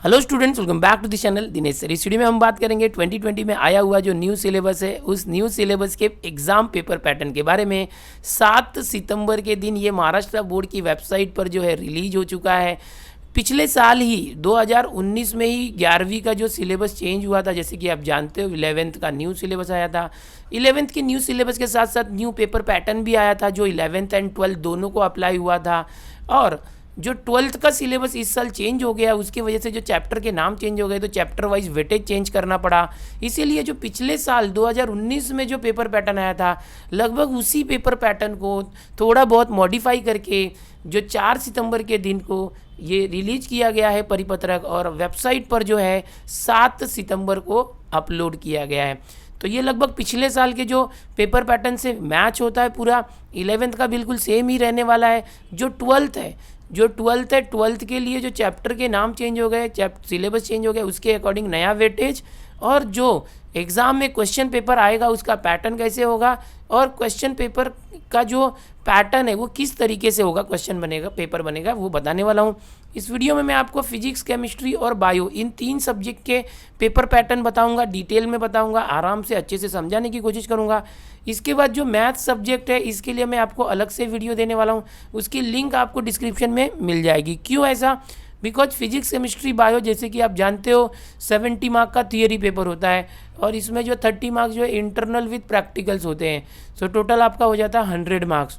Hello students, welcome back to the channel Dinesh sir. इस video में हम बात करेंगे 2020 में आया हुआ जो न्यू सिलेबस है उस न्यू सिलेबस के एग्ज़ाम पेपर पैटर्न के बारे में। 7 सितंबर के दिन ये महाराष्ट्र बोर्ड की वेबसाइट पर जो है रिलीज हो चुका है। पिछले साल ही 2019 में ही 11वीं का जो सिलेबस चेंज हुआ था, जैसे कि आप जानते हो 11th का न्यू सिलेबस आया था। 11th के न्यू सिलेबस के साथ साथ न्यू पेपर पैटर्न भी आया था जो 11th एंड 12th दोनों को अप्लाई हुआ था। और जो 12th का सिलेबस इस साल चेंज हो गया, उसकी वजह से जो चैप्टर के नाम चेंज हो गए तो चैप्टर वाइज वेटेज चेंज करना पड़ा। इसीलिए जो पिछले साल 2019 में जो पेपर पैटर्न आया था, लगभग उसी पेपर पैटर्न को थोड़ा बहुत मॉडिफाई करके जो 4 सितंबर के दिन को ये रिलीज किया गया है परिपत्रक, और वेबसाइट पर जो है 7 सितंबर को अपलोड किया गया है। तो ये लगभग पिछले साल के जो पेपर पैटर्न से मैच होता है पूरा। 11th का बिल्कुल सेम ही रहने वाला है। जो 12th है, 12th के लिए जो चैप्टर के नाम चेंज हो गए, सिलेबस चेंज हो गया, उसके अकॉर्डिंग नया वेटेज, और जो एग्ज़ाम में क्वेश्चन पेपर आएगा उसका पैटर्न कैसे होगा, और क्वेश्चन पेपर का जो पैटर्न है वो किस तरीके से होगा, क्वेश्चन बनेगा, पेपर बनेगा, वो बताने वाला हूँ। इस वीडियो में मैं आपको फिजिक्स, केमिस्ट्री और बायो इन 3 सब्जेक्ट के पेपर पैटर्न बताऊंगा, डिटेल में बताऊंगा, आराम से अच्छे से समझाने की कोशिश करूंगा। इसके बाद जो मैथ सब्जेक्ट है इसके लिए मैं आपको अलग से वीडियो देने वाला हूँ, उसकी लिंक आपको डिस्क्रिप्शन में मिल जाएगी। क्यों ऐसा? बिकॉज फिजिक्स, केमिस्ट्री, बायो जैसे कि आप जानते हो 70 मार्क का थियरी पेपर होता है, और इसमें जो 30 मार्क्स जो है इंटरनल विद प्रैक्टिकल्स होते हैं। सो टोटल आपका हो जाता है 100 मार्क्स।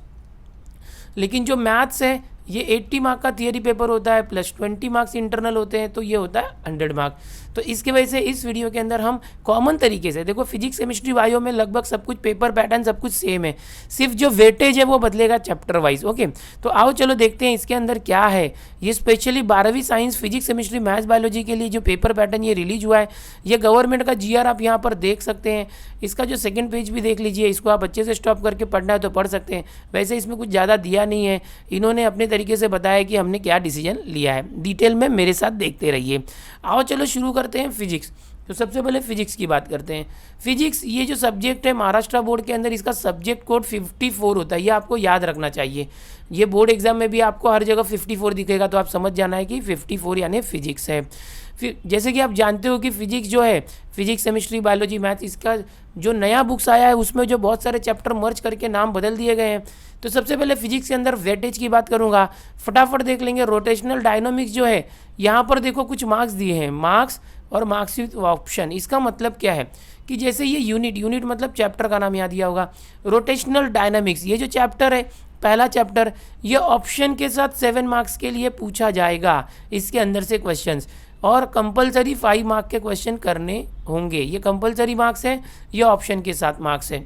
लेकिन जो मैथ्स है ये 80 मार्क का थियरी पेपर होता है, प्लस 20 मार्क्स इंटरनल होते हैं, तो ये होता है 100 मार्क। तो इसके वजह से इस वीडियो के अंदर हम कॉमन तरीके से देखो, फिजिक्स, केमिस्ट्री, बायो में लगभग सब कुछ पेपर पैटर्न सब कुछ सेम है, सिर्फ जो वेटेज है वो बदलेगा चैप्टर वाइज। ओके, तो आओ चलो देखते हैं इसके अंदर क्या है। ये स्पेशली 12वीं science, physics, chemistry, maths, biology के लिए जो पेपर पैटर्न ये रिलीज हुआ है, ये गवर्नमेंट का GR आप यहाँ पर देख सकते हैं। इसका जो सेकंड पेज भी देख लीजिए, इसको आप अच्छे से स्टॉप करके पढ़ना है तो पढ़ सकते हैं। वैसे इसमें कुछ ज़्यादा दिया नहीं है, इन्होंने अपने तरीके से बताया कि हमने क्या डिसीजन लिया है। डिटेल में मेरे साथ देखते रहिए। आओ चलो शुरू करते हैं फिजिक्स। तो सबसे पहले फिजिक्स की बात करते हैं। फिजिक्स ये जो सब्जेक्ट है महाराष्ट्र बोर्ड के अंदर, इसका सब्जेक्ट कोड 54 होता है, ये आपको याद रखना चाहिए। ये बोर्ड एग्जाम में भी आपको हर जगह 54 दिखेगा, तो आप समझ जाना है कि 54 यानी फिजिक्स है। फिर जैसे कि आप जानते हो कि फिजिक्स जो है, फिजिक्स, केमिस्ट्री, बायोलॉजी, मैथ, इसका जो नया बुक्स आया है उसमें जो बहुत सारे चैप्टर मर्ज करके नाम बदल दिए गए हैं। तो सबसे पहले फिजिक्स के अंदर वेटेज की बात करूंगा, फटाफट देख लेंगे। रोटेशनल डायनामिक्स जो है, यहाँ पर देखो कुछ मार्क्स दिए हैं, मार्क्स और मार्क्स विथ ऑप्शन। इसका मतलब क्या है कि जैसे ये यूनिट मतलब चैप्टर का नाम यहाँ दिया होगा, रोटेशनल डायनामिक्स, ये जो चैप्टर है पहला चैप्टर, ये ऑप्शन के साथ 7 मार्क्स के लिए पूछा जाएगा इसके अंदर से क्वेश्चंस, और कंपलसरी 5 मार्क के क्वेश्चन करने होंगे। ये कंपलसरी मार्क्स है, ये ऑप्शन के साथ मार्क्स है।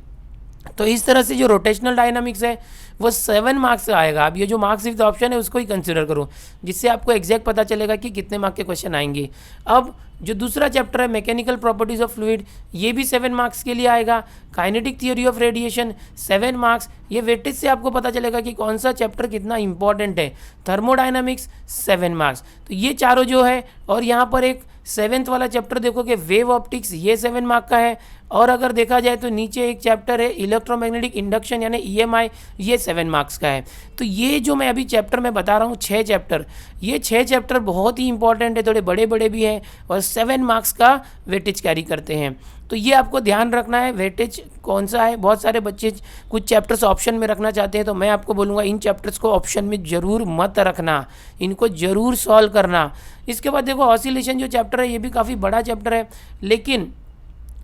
तो इस तरह से जो रोटेशनल डायनामिक्स है वो 7 मार्क्स से आएगा। अब ये जो मार्क्स विद ऑप्शन है उसको ही कंसिडर करो, जिससे आपको एग्जैक्ट पता चलेगा कि कितने मार्क के क्वेश्चन आएंगे। अब जो दूसरा चैप्टर है मैकेनिकल प्रॉपर्टीज ऑफ फ्लूइड, ये भी 7 मार्क्स के लिए आएगा। Kinetic theory of radiation 7 marks, ये वेटेज से आपको पता चलेगा कि कौन सा चैप्टर कितना इंपॉर्टेंट है। Thermodynamics 7 marks. तो ये चारों जो है, और यहाँ पर एक 7th वाला चैप्टर देखो कि वेव ऑप्टिक्स, ये 7 मार्क का है। और अगर देखा जाए तो नीचे एक चैप्टर है इलेक्ट्रोमैग्नेटिक इंडक्शन यानी EMI, ये 7 मार्क्स का है। तो ये जो मैं अभी चैप्टर में बता रहा हूँ 6 चैप्टर, ये 6 चैप्टर बहुत ही इंपॉर्टेंट है, थोड़े बड़े बड़े भी हैं और 7 मार्क्स का वेटेज कैरी करते हैं। तो ये आपको ध्यान रखना है वेटेज कौन सा है। बहुत सारे बच्चे कुछ चैप्टर्स ऑप्शन में रखना चाहते हैं, तो मैं आपको बोलूँगा इन चैप्टर्स को ऑप्शन में ज़रूर मत रखना, इनको ज़रूर सॉल्व करना। इसके बाद देखो ऑसिलेशन जो चैप्टर है, ये भी काफ़ी बड़ा चैप्टर है, लेकिन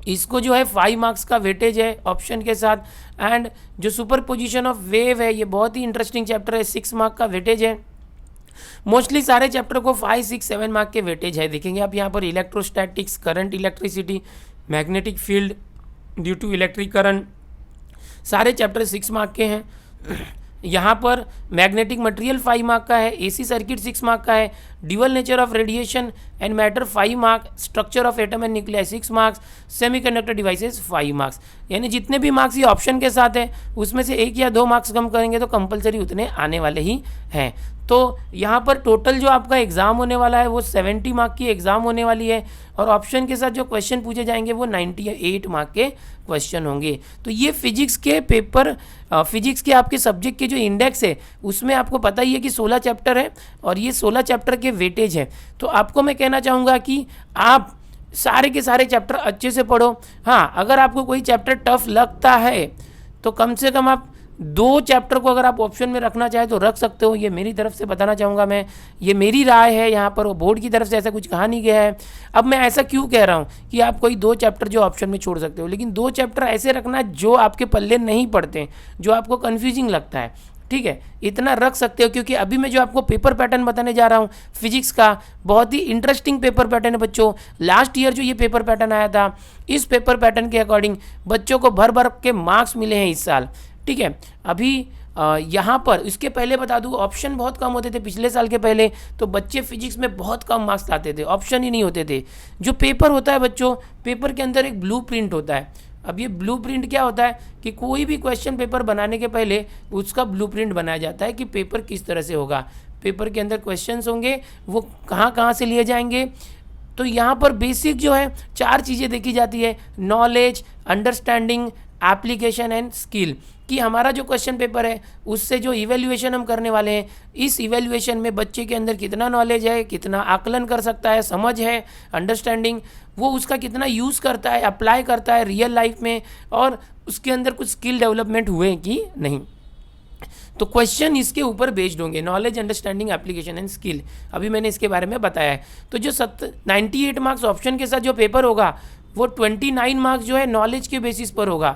इसको जो है 5 मार्क्स का वेटेज है ऑप्शन के साथ। एंड जो सुपर पोजिशन ऑफ वेव है, ये बहुत ही इंटरेस्टिंग चैप्टर है, 6 मार्क का वेटेज है। मोस्टली सारे चैप्टर को 5, 6, 7 मार्क के वेटेज है। देखेंगे आप यहाँ पर electrostatics, current, electricity, magnetic field due to electric current, सारे चैप्टर 6 मार्क के हैं। यहाँ पर मैग्नेटिक मटेरियल 5 मार्क का है, AC सर्किट 6 मार्क का है, dual nature of radiation and matter 5 mark, structure of atom and nucleus 6 marks, semiconductor devices 5 marks. यानी जितने भी मार्क्स ये ऑप्शन के साथ हैं उसमें से 1 या 2 मार्क्स कम करेंगे तो कंपलसरी उतने आने वाले ही हैं। तो यहाँ पर टोटल जो आपका एग्ज़ाम होने वाला है वो 70 मार्क की एग्ज़ाम होने वाली है, और ऑप्शन के साथ जो क्वेश्चन पूछे जाएंगे वो 98 मार्क के क्वेश्चन होंगे। तो ये फिजिक्स के पेपर, फिजिक्स के आपके सब्जेक्ट के जो इंडेक्स है उसमें आपको पता ही है कि 16 चैप्टर है, और ये 16 चैप्टर के वेटेज है। तो आपको मैं कहना चाहूँगा कि आप सारे के सारे चैप्टर अच्छे से पढ़ो। हाँ, अगर आपको कोई चैप्टर टफ लगता है तो कम से कम आप 2 चैप्टर को अगर आप ऑप्शन में रखना चाहें तो रख सकते हो। ये मेरी तरफ से बताना चाहूँगा मैं, ये मेरी राय है, यहाँ पर वो बोर्ड की तरफ से ऐसा कुछ कहा नहीं गया है। अब मैं ऐसा क्यों कह रहा हूँ कि आप कोई 2 चैप्टर जो ऑप्शन में छोड़ सकते हो, लेकिन 2 चैप्टर ऐसे रखना जो आपके पल्ले नहीं पड़ते, जो आपको कन्फ्यूजिंग लगता है, ठीक है, इतना रख सकते हो। क्योंकि अभी मैं जो आपको पेपर पैटर्न बताने जा रहा हूँ फिजिक्स का, बहुत ही इंटरेस्टिंग पेपर पैटर्न है बच्चों। लास्ट ईयर जो ये पेपर पैटर्न आया था, इस पेपर पैटर्न के अकॉर्डिंग बच्चों को भर भर के मार्क्स मिले हैं इस साल, ठीक है। अभी यहाँ पर इसके पहले बता दूँ, ऑप्शन बहुत कम होते थे पिछले साल के पहले, तो बच्चे फिजिक्स में बहुत कम मार्क्स लाते थे, ऑप्शन ही नहीं होते थे। जो पेपर होता है बच्चों, पेपर के अंदर एक ब्लूप्रिंट होता है। अब ये ब्लूप्रिंट क्या होता है कि कोई भी क्वेश्चन पेपर बनाने के पहले उसका ब्लूप्रिंट बनाया जाता है कि पेपर किस तरह से होगा, पेपर के अंदर क्वेश्चंस होंगे वो कहाँ कहाँ से लिए जाएंगे। तो यहाँ पर बेसिक जो है 4 चीज़ें देखी जाती है, knowledge, understanding, application and skill, कि हमारा जो क्वेश्चन पेपर है उससे जो इवैल्यूएशन हम करने वाले हैं, इस इवैल्यूएशन में बच्चे के अंदर कितना नॉलेज है, कितना आकलन कर सकता है, समझ है, अंडरस्टैंडिंग, वो उसका कितना यूज़ करता है, अप्लाई करता है रियल लाइफ में, और उसके अंदर कुछ स्किल डेवलपमेंट हुए कि नहीं। तो क्वेश्चन इसके ऊपर बेस्ड होंगे, knowledge, understanding, application and skill. अभी मैंने इसके बारे में बताया है। तो जो 98 मार्क्स ऑप्शन के साथ जो पेपर होगा वो 29 मार्क्स जो है नॉलेज के बेसिस पर होगा,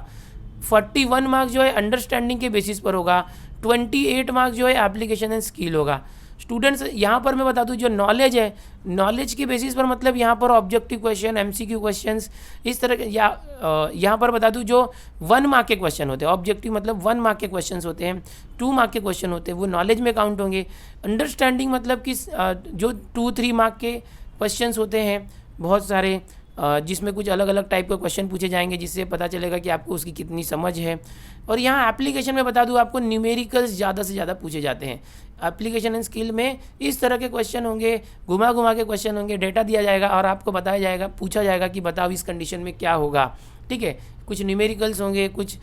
41 मार्क्स जो है अंडरस्टैंडिंग के बेसिस पर होगा, 28 मार्क्स जो है एप्लीकेशन एंड स्किल होगा। स्टूडेंट्स यहाँ पर मैं बता दूँ, जो नॉलेज है, नॉलेज के बेसिस पर मतलब यहाँ पर ऑब्जेक्टिव क्वेश्चन, एमसीक्यू क्वेश्चंस, इस तरह के, या यहाँ पर बता दूँ जो 1 मार्क के क्वेश्चन होते हैं, ऑब्जेक्टिव मतलब 1 मार्क के क्वेश्चंस होते हैं, 2 मार्क के क्वेश्चन होते हैं, वो नॉलेज में काउंट होंगे। अंडरस्टैंडिंग मतलब कि जो 2-3 मार्क के क्वेश्चंस होते हैं बहुत सारे, जिसमें कुछ अलग अलग टाइप के क्वेश्चन पूछे जाएंगे, जिससे पता चलेगा कि आपको उसकी कितनी समझ है। और यहाँ एप्लीकेशन में बता दूँ आपको न्यूमेरिकल्स ज़्यादा से ज़्यादा पूछे जाते हैं। एप्लीकेशन एंड स्किल में इस तरह के क्वेश्चन होंगे, घुमा घुमा के क्वेश्चन होंगे, डेटा दिया जाएगा और आपको बताया जाएगा, पूछा जाएगा कि बताओ इस कंडीशन में क्या होगा, ठीक है। कुछ न्यूमेरिकल्स होंगे, कुछ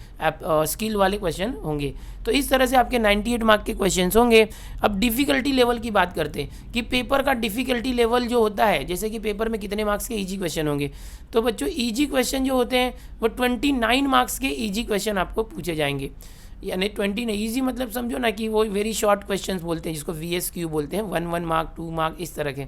स्किल वाले क्वेश्चन होंगे। तो इस तरह से आपके 98 मार्क के क्वेश्चंस होंगे। अब डिफ़िकल्टी लेवल की बात करते हैं कि पेपर का डिफ़िकल्टी लेवल जो होता है, जैसे कि पेपर में कितने मार्क्स के इजी क्वेश्चन होंगे। तो बच्चों इजी क्वेश्चन जो होते हैं वो 29 मार्क्स के इजी क्वेश्चन आपको पूछे जाएंगे, यानी 20 नहीं, ईजी मतलब समझो ना कि वो वेरी शॉर्ट क्वेश्चंस बोलते हैं, जिसको VSQ बोलते हैं, 1 मार्क 2 मार्क इस तरह के।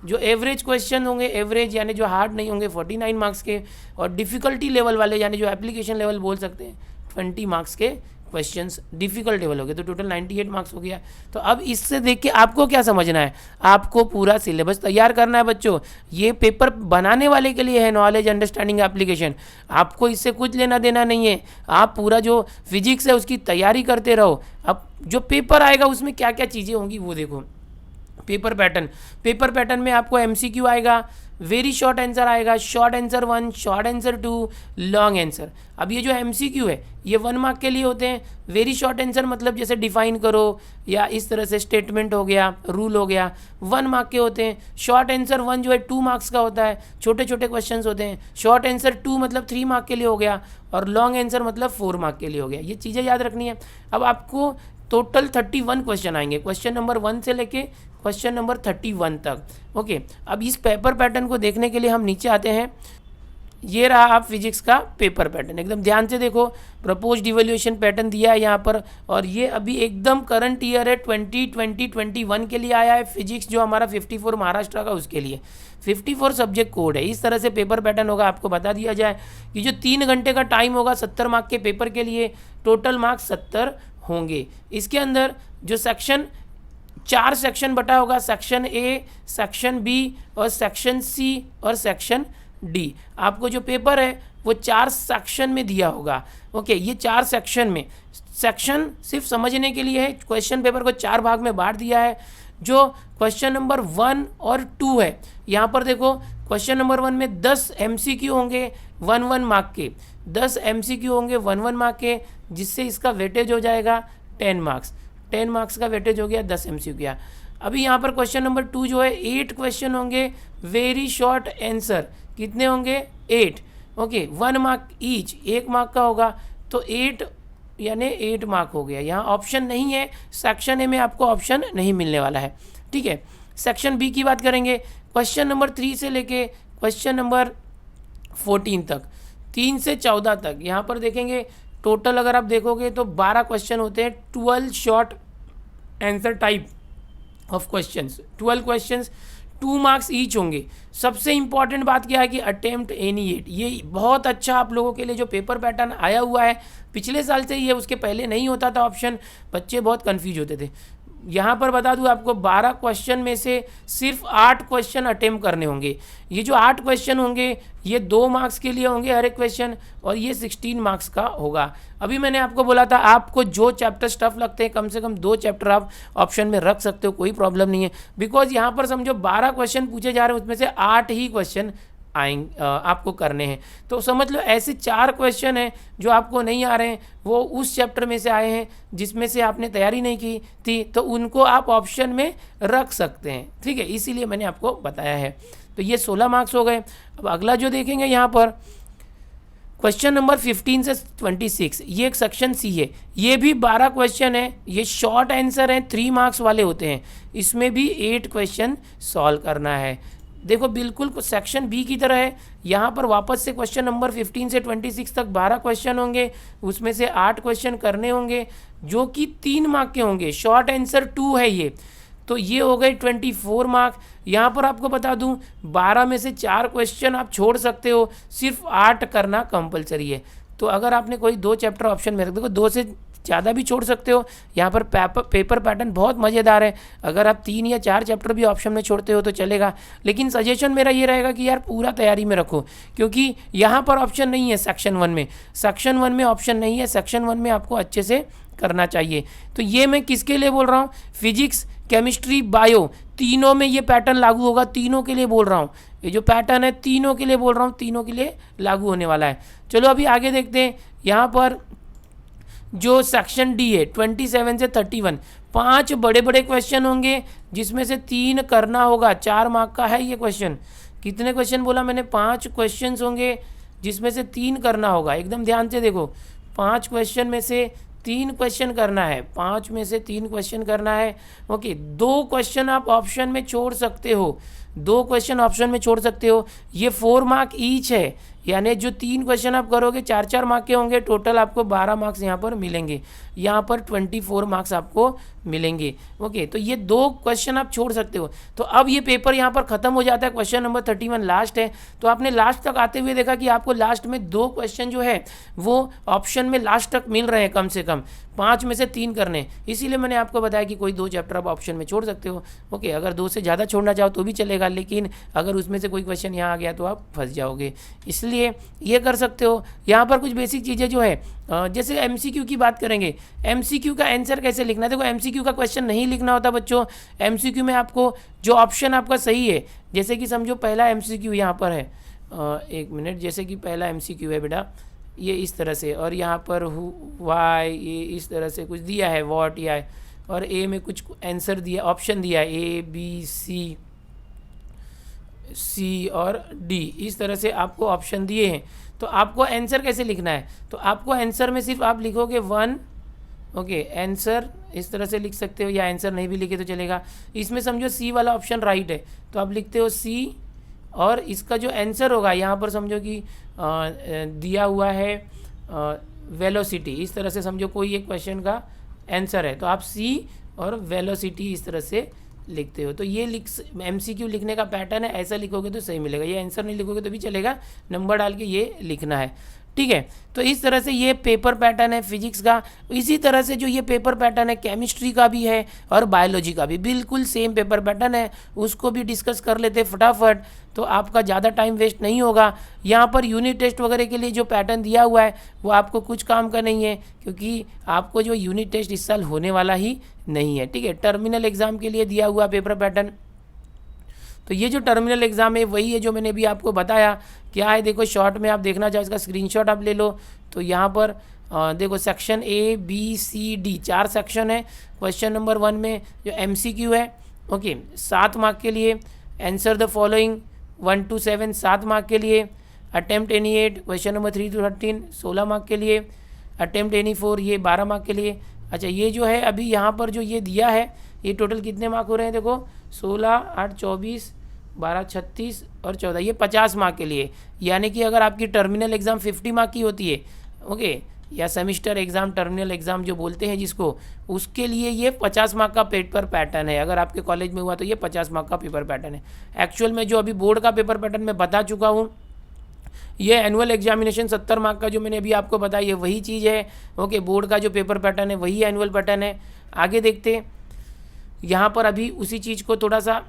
जो एवरेज क्वेश्चन होंगे, एवरेज यानी जो हार्ड नहीं होंगे 49 मार्क्स के, और डिफ़िकल्टी लेवल वाले यानी जो एप्लीकेशन लेवल बोल सकते हैं 20 मार्क्स के क्वेश्चंस डिफ़िकल्ट लेवल हो गए। तो टोटल 98 मार्क्स हो गया। तो अब इससे देख के आपको क्या समझना है, आपको पूरा सिलेबस तैयार करना है बच्चों। ये पेपर बनाने वाले के लिए है, नॉलेज, अंडरस्टैंडिंग, एप्लीकेशन, आपको इससे कुछ लेना देना नहीं है। आप पूरा जो फिजिक्स है उसकी तैयारी करते रहो। अब जो पेपर आएगा उसमें क्या क्या चीज़ें होंगी वो देखो। पेपर पैटर्न में आपको MCQ आएगा, वेरी शॉर्ट आंसर आएगा, short answer 1, short answer 2, long answer. अब ये जो MCQ है ये 1 मार्क के लिए होते हैं। वेरी शॉर्ट आंसर मतलब जैसे डिफाइन करो या इस तरह से स्टेटमेंट हो गया, रूल हो गया, 1 मार्क के होते हैं। शॉर्ट आंसर 1 जो है 2 मार्क्स का होता है, छोटे छोटे क्वेश्चंस होते हैं। शॉर्ट आंसर 2 मतलब 3 मार्क के लिए हो गया, और लॉन्ग आंसर मतलब 4 मार्क के लिए हो गया। ये चीज़ें याद रखनी है। अब आपको टोटल 31 क्वेश्चन आएंगे, क्वेश्चन नंबर 1 से लेके क्वेश्चन नंबर 31 तक। ओके, अब इस पेपर पैटर्न को देखने के लिए हम नीचे आते हैं। ये रहा आप फिजिक्स का पेपर पैटर्न, एकदम ध्यान से देखो। प्रपोज्ड इवैल्यूएशन पैटर्न दिया है यहाँ पर, और ये अभी एकदम करंट ईयर है 2020-21 के लिए आया है। फिजिक्स जो हमारा 54 महाराष्ट्र का उसके लिए 54 सब्जेक्ट कोड है। इस तरह से पेपर पैटर्न होगा। आपको बता दिया जाए कि जो 3 घंटे का टाइम होगा 70 मार्क के पेपर के लिए, टोटल मार्क्स 70 होंगे। इसके अंदर जो सेक्शन 4 सेक्शन बटा होगा, सेक्शन A, सेक्शन B और सेक्शन C और सेक्शन D। आपको जो पेपर है वो 4 सेक्शन में दिया होगा। ओके, ये 4 सेक्शन में, सेक्शन सिर्फ समझने के लिए है। क्वेश्चन पेपर को 4 भाग में बांट दिया है। जो क्वेश्चन नंबर 1 और 2 है, यहाँ पर देखो क्वेश्चन नंबर 1 में 10 MCQ होंगे 1 मार्क के, 10 MCQ होंगे 1 मार्क के, जिससे इसका वेटेज हो जाएगा 10 मार्क्स। 10 मार्क्स का वेटेज हो गया, 10 MCQ गया। अभी यहाँ पर क्वेश्चन नंबर 2 जो है 8 क्वेश्चन होंगे, वेरी शॉर्ट आंसर कितने होंगे 8, ओके 1 मार्क ईच, 1 मार्क का होगा, तो 8 यानी 8 मार्क हो गया। यहाँ ऑप्शन नहीं है, सेक्शन ए में आपको ऑप्शन नहीं मिलने वाला है, ठीक है। सेक्शन बी की बात करेंगे, क्वेश्चन नंबर 3 से लेके क्वेश्चन नंबर 14 तक, 3 से 14 तक यहाँ पर देखेंगे टोटल अगर आप देखोगे तो 12 क्वेश्चन होते हैं, 12 short answer type of questions, 12 questions, 2 marks each होंगे। सबसे इंपॉर्टेंट बात क्या है कि अटेम्प्ट एनी 8, ये बहुत अच्छा आप लोगों के लिए जो पेपर पैटर्न आया हुआ है, पिछले साल से ये उसके पहले नहीं होता था ऑप्शन, बच्चे बहुत कंफ्यूज होते थे। यहाँ पर बता दूँ आपको 12 क्वेश्चन में से सिर्फ 8 क्वेश्चन अटेम्प्ट करने होंगे। ये जो 8 क्वेश्चन होंगे ये 2 मार्क्स के लिए होंगे हर एक क्वेश्चन, और ये 16 मार्क्स का होगा। अभी मैंने आपको बोला था आपको जो चैप्टर स्टफ लगते हैं कम से कम 2 चैप्टर आप ऑप्शन में रख सकते हो, कोई प्रॉब्लम नहीं है। बिकॉज यहाँ पर समझो 12 क्वेश्चन पूछे जा रहे हैं, उसमें से 8 ही क्वेश्चन आएंगे आपको करने हैं। तो समझ लो ऐसे 4 क्वेश्चन हैं जो आपको नहीं आ रहे हैं, वो उस चैप्टर में से आए हैं जिसमें से आपने तैयारी नहीं की थी, तो उनको आप ऑप्शन में रख सकते हैं, ठीक है, इसीलिए मैंने आपको बताया है। तो ये 16 मार्क्स हो गए। अब अगला जो देखेंगे यहाँ पर क्वेश्चन नंबर 15 से 26, ये एक सेक्शन सी है, ये भी 12 क्वेश्चन है, ये शॉर्ट आंसर हैं, 3 मार्क्स वाले होते हैं, इसमें भी 8 क्वेश्चन सॉल्व करना है। देखो बिल्कुल सेक्शन बी की तरह है, यहाँ पर वापस से क्वेश्चन नंबर 15 से 26 तक 12 क्वेश्चन होंगे, उसमें से 8 क्वेश्चन करने होंगे जो कि 3 मार्क के होंगे, शॉर्ट आंसर 2 है ये, तो ये हो गए 24 मार्क। यहाँ पर आपको बता दूँ 12 में से 4 क्वेश्चन आप छोड़ सकते हो, सिर्फ 8 करना कंपलसरी है। तो अगर आपने कोई 2 चैप्टर ऑप्शन में रख दो, 2 से ज़्यादा भी छोड़ सकते हो। यहाँ पर पेपर पैटर्न बहुत मज़ेदार है, अगर आप 3 या 4 चैप्टर भी ऑप्शन में छोड़ते हो तो चलेगा, लेकिन सजेशन मेरा ये रहेगा कि यार पूरा तैयारी में रखो, क्योंकि यहाँ पर ऑप्शन नहीं है सेक्शन 1 में, सेक्शन 1 में ऑप्शन नहीं है, सेक्शन 1 में आपको अच्छे से करना चाहिए। तो ये मैं किसके लिए बोल रहा हूँ, फिजिक्स, केमिस्ट्री, बायो, तीनों में ये पैटर्न लागू होगा, तीनों के लिए बोल रहा हूँ, ये जो पैटर्न है तीनों के लिए बोल रहा हूँ, तीनों के लिए लागू होने वाला है। चलो अभी आगे देखते हैं। यहाँ पर जो सेक्शन डी है 27 से 31, 5 बड़े बड़े क्वेश्चन होंगे जिसमें से 3 करना होगा, 4 मार्क का है ये क्वेश्चन। कितने क्वेश्चन बोला मैंने, 5 क्वेश्चन होंगे जिसमें से 3 करना होगा, एकदम ध्यान से देखो, 5 क्वेश्चन में से 3 क्वेश्चन करना है, 5 में से 3 क्वेश्चन करना है, ओके। 2 क्वेश्चन आप ऑप्शन में छोड़ सकते हो, 2 क्वेश्चन ऑप्शन में छोड़ सकते हो, ये 4 मार्क ईच है, यानी जो 3 क्वेश्चन आप करोगे 4-4 मार्क के होंगे, टोटल आपको 12 मार्क्स यहाँ पर मिलेंगे, यहाँ पर 24 मार्क्स आपको मिलेंगे, ओके। तो ये 2 क्वेश्चन आप छोड़ सकते हो। तो अब ये पेपर यहाँ पर ख़त्म हो जाता है, क्वेश्चन नंबर 31 लास्ट है, तो आपने लास्ट तक आते हुए देखा कि आपको लास्ट में 2 क्वेश्चन जो है वो ऑप्शन में लास्ट तक मिल रहे हैं, कम से कम 5 में से 3 करने, इसीलिए मैंने आपको बताया कि कोई 2 चैप्टर आप ऑप्शन में छोड़ सकते हो, ओके। अगर 2 से ज़्यादा छोड़ना चाहो तो भी चलेगा, लेकिन अगर उसमें से कोई क्वेश्चन यहाँ आ गया तो आप फंस जाओगे, इसलिए ये कर सकते हो। यहाँ पर कुछ बेसिक चीज़ें जो है, जैसे एमसीक्यू की बात करेंगे, एमसीक्यू का आंसर कैसे लिखना है। देखो एमसीक्यू का क्वेश्चन नहीं लिखना होता बच्चों, एमसीक्यू में आपको जो ऑप्शन आपका सही है, जैसे कि समझो पहला एमसीक्यू यहाँ पर है, एक मिनट, जैसे कि पहला एमसीक्यू है बेटा ये इस तरह से, और यहाँ पर वाई ये इस तरह से कुछ दिया है, वॉट या है, और ए में कुछ आंसर दिया, ऑप्शन दिया है ए बी सी और डी, इस तरह से आपको ऑप्शन दिए हैं। तो आपको आंसर कैसे लिखना है, तो आपको आंसर में सिर्फ आप लिखोगे 1, ओके, आंसर इस तरह से लिख सकते हो, या आंसर नहीं भी लिखे तो चलेगा। इसमें समझो सी वाला ऑप्शन राइट है तो आप लिखते हो सी, और इसका जो आंसर होगा यहाँ पर समझो कि दिया हुआ है वेलोसिटी, इस तरह से समझो कोई एक क्वेश्चन का आंसर है तो आप सी और वेलोसिटी इस तरह से लिखते हो। तो ये एमसीक्यू लिखने का पैटर्न है, ऐसा लिखोगे तो सही मिलेगा, ये आंसर नहीं लिखोगे तो भी चलेगा, नंबर डाल के ये लिखना है, ठीक है। तो इस तरह से ये पेपर पैटर्न है फिजिक्स का। इसी तरह से जो ये पेपर पैटर्न है केमिस्ट्री का भी है और बायोलॉजी का भी, बिल्कुल सेम पेपर पैटर्न है, उसको भी डिस्कस कर लेते फटाफट, तो आपका ज़्यादा टाइम वेस्ट नहीं होगा। यहाँ पर यूनिट टेस्ट वगैरह के लिए जो पैटर्न दिया हुआ है वो आपको कुछ काम का नहीं है, क्योंकि आपको जो यूनिट टेस्ट इस साल होने वाला ही नहीं है, ठीक है। टर्मिनल एग्जाम के लिए दिया हुआ पेपर पैटर्न, तो ये जो टर्मिनल एग्ज़ाम है वही है जो मैंने अभी आपको बताया। क्या है देखो, शॉर्ट में आप देखना चाहो इसका स्क्रीनशॉट आप ले लो। तो यहाँ पर देखो section A B C D 4 section है। क्वेश्चन नंबर 1 में जो MCQ है, ओके, 7 मार्क के लिए। Answer the following 1 to 7 7 mark के लिए। Attempt any 8, question number 3 to 13 16 mark के लिए। अटेम्प्ट एनी 4 ये 12 मार्क के लिए। अच्छा, ये जो है अभी यहाँ पर जो ये दिया है, ये टोटल कितने मार्क हो रहे हैं देखो, 16 8 24 12 36 और 14, ये 50 मार्क के लिए। यानी कि अगर आपकी टर्मिनल एग्ज़ाम 50 मार्क की होती है, ओके, या सेमिस्टर एग्ज़ाम टर्मिनल एग्ज़ाम जो बोलते हैं जिसको, उसके लिए ये 50 मार्क का पेपर पैटर्न है। अगर आपके कॉलेज में हुआ तो ये 50 मार्क का पेपर पैटर्न है। एक्चुअल में जो अभी बोर्ड का पेपर पैटर्न मैं बता चुका हूँ, ये एनुअल एग्जामिनेशन 70 मार्क का जो मैंने अभी आपको बताया, ये वही चीज़ है। ओके, बोर्ड का जो पेपर पैटर्न है वही एनुअल पैटर्न है। आगे देखते हैं, यहाँ पर अभी उसी चीज़ को थोड़ा सा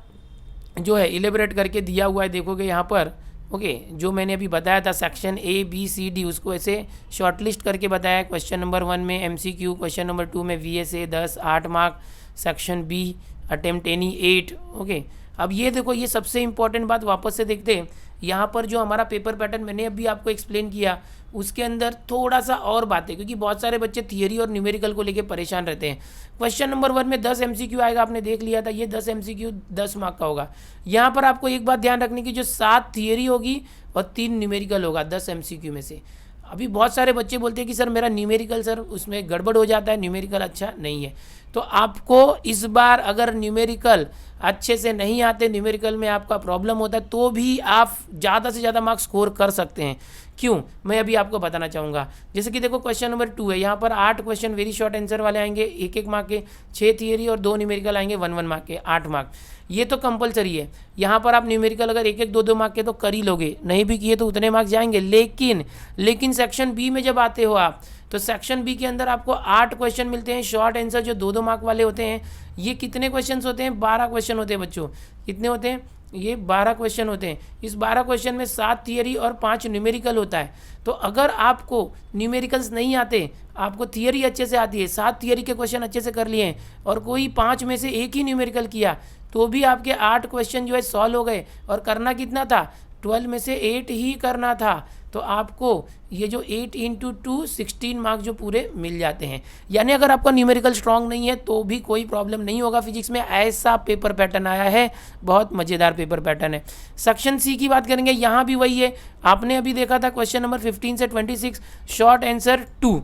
जो है इलेबरेट करके दिया हुआ है। देखोगे यहाँ पर, ओके, जो मैंने अभी बताया था section A B C D, उसको ऐसे शॉर्टलिस्ट करके बताया। क्वेश्चन नंबर 1 में MCQ, क्वेश्चन नंबर 2 में VSA 10 8 mark, section B attempt any 8, okay. अब ये देखो, ये सबसे इंपॉर्टेंट बात वापस से देखते हैं। यहाँ पर जो हमारा पेपर पैटर्न मैंने अभी आपको एक्सप्लेन किया, उसके अंदर थोड़ा सा और बातें, क्योंकि बहुत सारे बच्चे थियरी और न्यूमेरिकल को लेके परेशान रहते हैं। क्वेश्चन नंबर 1 में 10 MCQ आएगा, आपने देख लिया था, ये 10 MCQ 10 मार्क का होगा। यहाँ पर आपको एक बात ध्यान रखने की, जो 7 थियरी होगी और 3 न्यूमेरिकल होगा 10 MCQ में से। अभी बहुत सारे बच्चे बोलते हैं कि सर मेरा न्यूमेरिकल, सर उसमें गड़बड़ हो जाता है, न्यूमेरिकल अच्छा नहीं है। तो आपको इस बार अगर न्यूमेरिकल अच्छे से नहीं आते, न्यूमेरिकल में आपका प्रॉब्लम होता है, तो भी आप ज़्यादा से ज़्यादा मार्क्स स्कोर कर सकते हैं। क्यों, मैं अभी आपको बताना चाहूँगा। जैसे कि देखो क्वेश्चन नंबर 2 है, यहाँ पर 8 क्वेश्चन वेरी शॉर्ट आंसर वाले आएंगे 1-1 मार्क के, 6 थियरी और 2 न्यूमेरिकल आएंगे 1-1 मार्क के, 8 मार्क। ये तो कंपलसरी है। यहाँ पर आप न्यूमेरिकल अगर 1-1 2-2 मार्क के तो कर ही लोगे, नहीं भी किए तो उतने मार्क्स जाएंगे। लेकिन सेक्शन बी में जब आते हो आप, तो सेक्शन बी के अंदर आपको 8 क्वेश्चन मिलते हैं शॉर्ट आंसर, जो 2-2 मार्क वाले होते हैं। ये कितने क्वेश्चन होते हैं? 12 क्वेश्चन होते हैं बच्चों। कितने होते हैं? ये 12 क्वेश्चन होते हैं। इस 12 क्वेश्चन में 7 थियरी और 5 न्यूमेरिकल होता है। तो अगर आपको न्यूमेरिकल्स नहीं आते, आपको थियरी अच्छे से आती है, 7 थियरी के क्वेश्चन अच्छे से कर लिए हैं, और कोई 5 में से एक ही न्यूमेरिकल किया, तो भी आपके 8 क्वेश्चन जो है सॉल्व हो गए। और करना कितना था? 12 में से 8 ही करना था। तो आपको ये जो 8 × 2 16 मार्क्स जो पूरे मिल जाते हैं। यानी अगर आपका न्यूमेरिकल स्ट्रांग नहीं है तो भी कोई प्रॉब्लम नहीं होगा फिजिक्स में। ऐसा पेपर पैटर्न आया है, बहुत मज़ेदार पेपर पैटर्न है। सेक्शन सी की बात करेंगे, यहाँ भी वही है। आपने अभी देखा था क्वेश्चन नंबर 15 से 26 शॉर्ट आंसर 2,